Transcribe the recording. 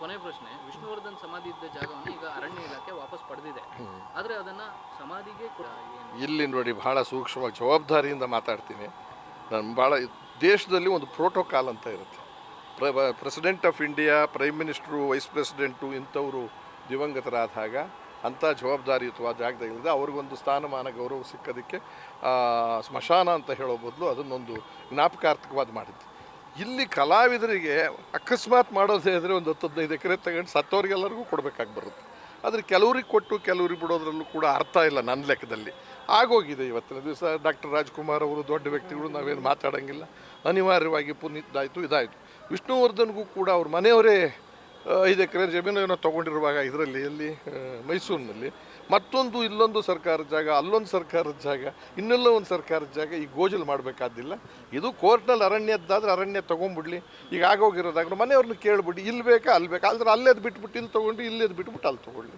ಕೊನೆ ಪ್ರಶ್ನೆ, ವಿಷ್ಣುವರ್ಧನ್ ಸಮಾಧಿ ಇದ್ದ ಜಾಗವನ್ನು ಈಗ ಅರಣ್ಯ ಇಲಾಖೆ ವಾಪಸ್ ಪಡೆದಿದೆ, ಆದರೆ ಅದನ್ನು ಸಮಾಧಿಗೆ ಇಲ್ಲಿ ನೋಡಿ ಬಹಳ ಸೂಕ್ಷ್ಮವಾಗಿ ಜವಾಬ್ದಾರಿಯಿಂದ ಮಾತಾಡ್ತೀನಿ ನಾನು. ಭಾಳ ದೇಶದಲ್ಲಿ ಒಂದು ಪ್ರೋಟೋಕಾಲ್ ಅಂತ ಇರುತ್ತೆ. President of India, prime minister, wise president ಇಂಥವರು ದಿವಂಗತರಾದಾಗ ಅಂಥ ಜವಾಬ್ದಾರಿಯುತವಾದ ಜಾಗದಾಗಿದೆ ಅವ್ರಿಗೊಂದು ಸ್ಥಾನಮಾನ ಗೌರವ ಸಿಕ್ಕೋದಕ್ಕೆ ಸ್ಮಶಾನ ಅಂತ ಹೇಳೋ ಬದಲು ಅದನ್ನೊಂದು ಜ್ಞಾಪಕಾರ್ಥಕವಾದ ಮಾಡಿದ್ದು. ಇಲ್ಲಿ ಕಲಾವಿದರಿಗೆ ಅಕಸ್ಮಾತ್ ಮಾಡೋದೇ ಇದ್ದರೆ ಒಂದು 10-15 ಎಕರೆ ತಗೊಂಡು ಸತ್ತವ್ರಿಗೆಲ್ಲರಿಗೂ ಕೊಡಬೇಕಾಗಿ ಬರುತ್ತೆ. ಆದರೆ ಕೆಲವ್ರಿಗೆ ಕೊಟ್ಟು ಕೆಲವ್ರಿಗೆ ಬಿಡೋದ್ರಲ್ಲೂ ಕೂಡ ಅರ್ಥ ಇಲ್ಲ ನನ್ನ ಲೆಕ್ಕದಲ್ಲಿ. ಆಗೋಗಿದೆ ಇವತ್ತಿನ ದಿವಸ. ಡಾಕ್ಟರ್ ರಾಜ್ಕುಮಾರ್ ಅವರು ದೊಡ್ಡ ವ್ಯಕ್ತಿಗಳು, ನಾವೇನು ಮಾತಾಡೋಂಗಿಲ್ಲ. ಅನಿವಾರ್ಯವಾಗಿ ಪುನೀತ್ದಾಯಿತು, ಇದಾಯಿತು. ವಿಷ್ಣುವರ್ಧನ್ಗೂ ಕೂಡ ಅವ್ರ ಮನೆಯವರೇ 5 ಎಕರೆ ಜಮೀನು ಏನೋ ತೊಗೊಂಡಿರುವಾಗ ಇದರಲ್ಲಿ ಎಲ್ಲಿ ಮೈಸೂರಿನಲ್ಲಿ ಮತ್ತೊಂದು ಇಲ್ಲೊಂದು ಸರ್ಕಾರದ ಜಾಗ, ಅಲ್ಲೊಂದು ಸರ್ಕಾರದ ಜಾಗ, ಇನ್ನೆಲ್ಲೋ ಒಂದು ಸರ್ಕಾರದ ಜಾಗ ಈ ಗೋಜಲು ಮಾಡಬೇಕಾದಿಲ್ಲ. ಇದು ಕೋರ್ಟ್ನಲ್ಲಿ ಅರಣ್ಯದ್ದಾದ್ರೆ ಅರಣ್ಯ ತೊಗೊಂಡ್ಬಿಡ್ಲಿ. ಈಗ ಆಗೋಗಿರೋದಾಗ್ರೆ ಮನೆಯವ್ರನ್ನ ಕೇಳ್ಬಿಟ್ಟು ಇಲ್ಲಿ ಬೇಕಾ ಅಲ್ಲಿ ಬೇಕಾ, ಆದರೆ ಅಲ್ಲೇದು ಬಿಟ್ಬಿಟ್ಟು ಇಲ್ಲಿ ತೊಗೊಂಡು, ಇಲ್ಲೇದು ಬಿಟ್ಬಿಟ್ಟು ಅಲ್ಲಿ ತೊಗೊಳ್ಳಿ.